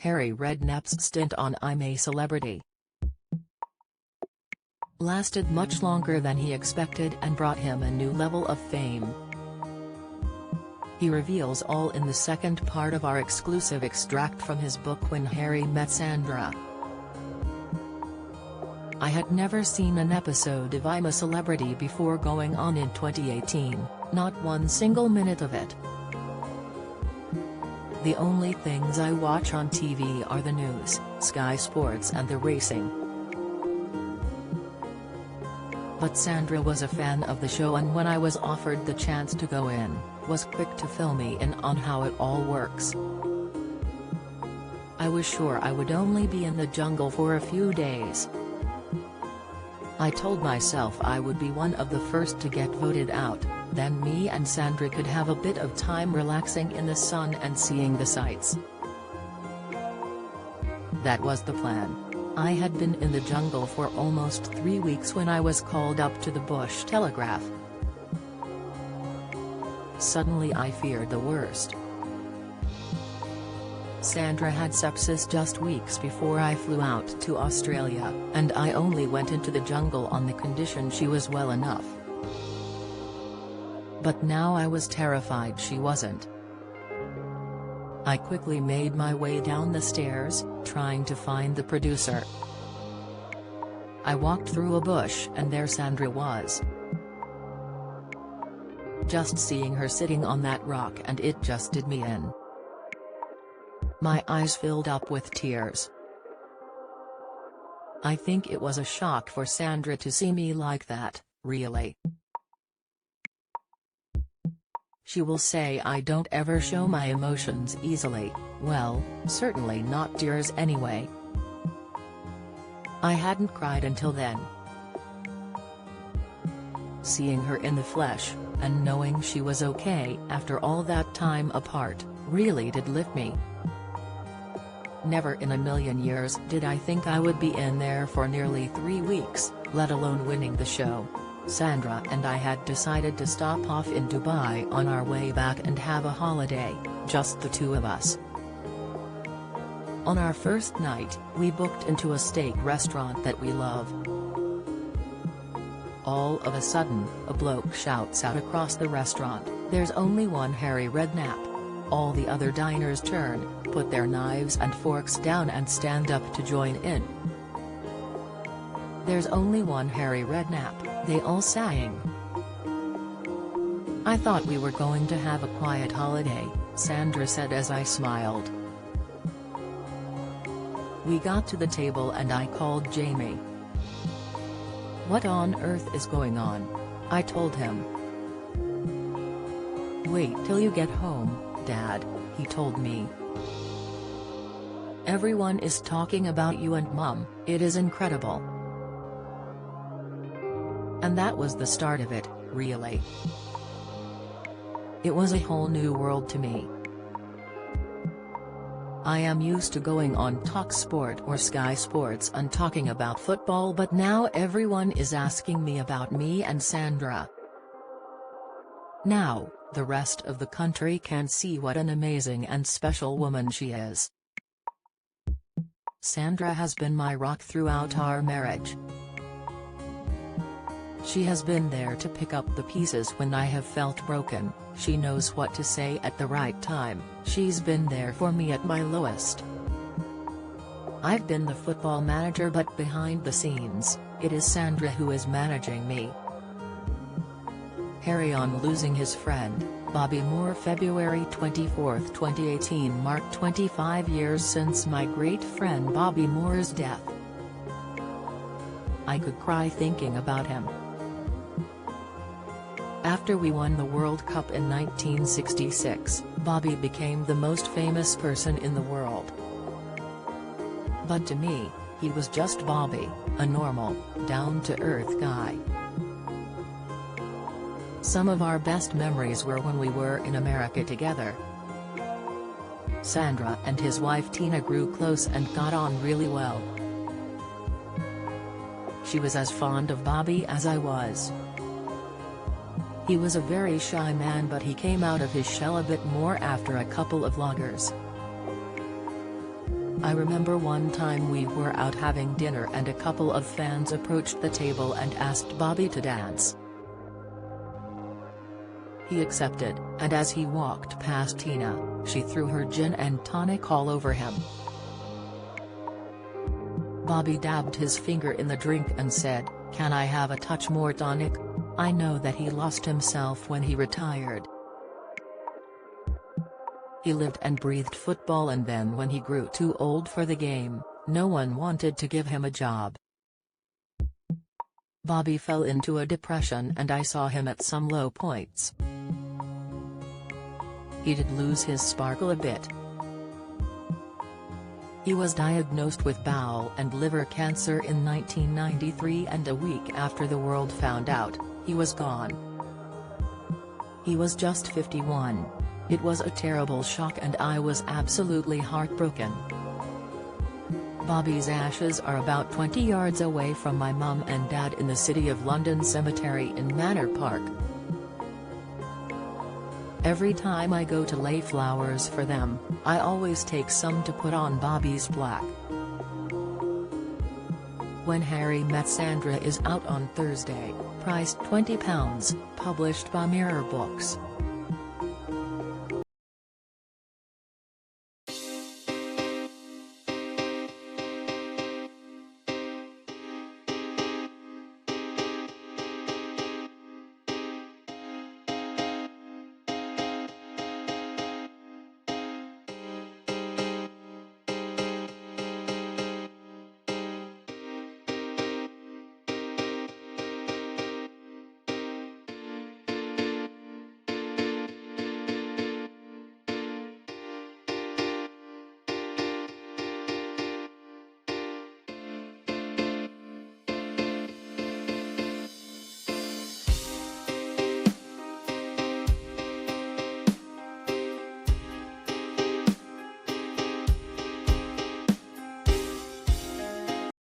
Redknapp's stint on I'm a Celebrity lasted much longer than he expected and brought him a new level of fame. He reveals all in the second part of our exclusive extract from his book When Harry Met Sandra. I had never seen an episode of I'm a Celebrity before going on in 2018, not one single minute of it. The only things I watch on TV are the news, Sky Sports and the racing. But Sandra was a fan of the show, and when I was offered the chance to go in, was quick to fill me in on how it all works. I was sure I would only be in the jungle for a few days. I told myself I would be one of the first to get voted out, then me and Sandra could have a bit of time relaxing in the sun and seeing the sights. That was the plan. I had been in the jungle for almost 3 weeks when I was called up to the Bush Telegraph. Suddenly I feared the worst. Sandra had sepsis just weeks before I flew out to Australia, and I only went into the jungle on the condition she was well enough. But now I was terrified she wasn't. I quickly made my way down the stairs, trying to find the producer. I walked through a bush and there Sandra was. Just seeing her sitting on that rock and it just did me in. My eyes filled up with tears. I think it was a shock for Sandra to see me like that, really. She will say I don't ever show my emotions easily, well, certainly not tears anyway. I hadn't cried until then. Seeing her in the flesh, and knowing she was okay after all that time apart, really did lift me. Never in a million years did I think I would be in there for nearly 3 weeks, let alone winning the show. Sandra and I had decided to stop off in Dubai on our way back and have a holiday, just the two of us. On our first night, we booked into a steak restaurant that we love. All of a sudden, a bloke shouts out across the restaurant, "There's only one Harry Redknapp." All the other diners turn, put their knives and forks down and stand up to join in. "There's only one Harry Redknapp," they all sang. "I thought we were going to have a quiet holiday," Sandra said as I smiled. We got to the table and I called Jamie. "What on earth is going on?" I told him. "Wait till you get home, Dad," he told me. "Everyone is talking about you and Mum, it is incredible." And that was the start of it, really. It was a whole new world to me. I am used to going on TalkSport or Sky Sports and talking about football, but now everyone is asking me about me and Sandra. Now, the rest of the country can see what an amazing and special woman she is. Sandra has been my rock throughout our marriage. She has been there to pick up the pieces when I have felt broken, she knows what to say at the right time, she's been there for me at my lowest. I've been the football manager, but behind the scenes, it is Sandra who is managing me. Harry on losing his friend, Bobby Moore. February 24, 2018 marked 25 years since my great friend Bobby Moore's death. I could cry thinking about him. After we won the World Cup in 1966, Bobby became the most famous person in the world. But to me, he was just Bobby, a normal, down-to-earth guy. Some of our best memories were when we were in America together. Sandra and his wife Tina grew close and got on really well. She was as fond of Bobby as I was. He was a very shy man, but he came out of his shell a bit more after a couple of lagers. I remember one time we were out having dinner and a couple of fans approached the table and asked Bobby to dance. He accepted, and as he walked past Tina, she threw her gin and tonic all over him. Bobby dabbed his finger in the drink and said, "Can I have a touch more tonic?" I know that he lost himself when he retired. He lived and breathed football, and then when he grew too old for the game, no one wanted to give him a job. Bobby fell into a depression and I saw him at some low points. He did lose his sparkle a bit. He was diagnosed with bowel and liver cancer in 1993, and a week after the world found out, he was gone. He was just 51. It was a terrible shock and I was absolutely heartbroken. Bobby's ashes are about 20 yards away from my mum and dad in the City of London Cemetery in Manor Park. Every time I go to lay flowers for them, I always take some to put on Bobby's plaque. When Harry Met Sandra is out on Thursday, priced £20, published by Mirror Books.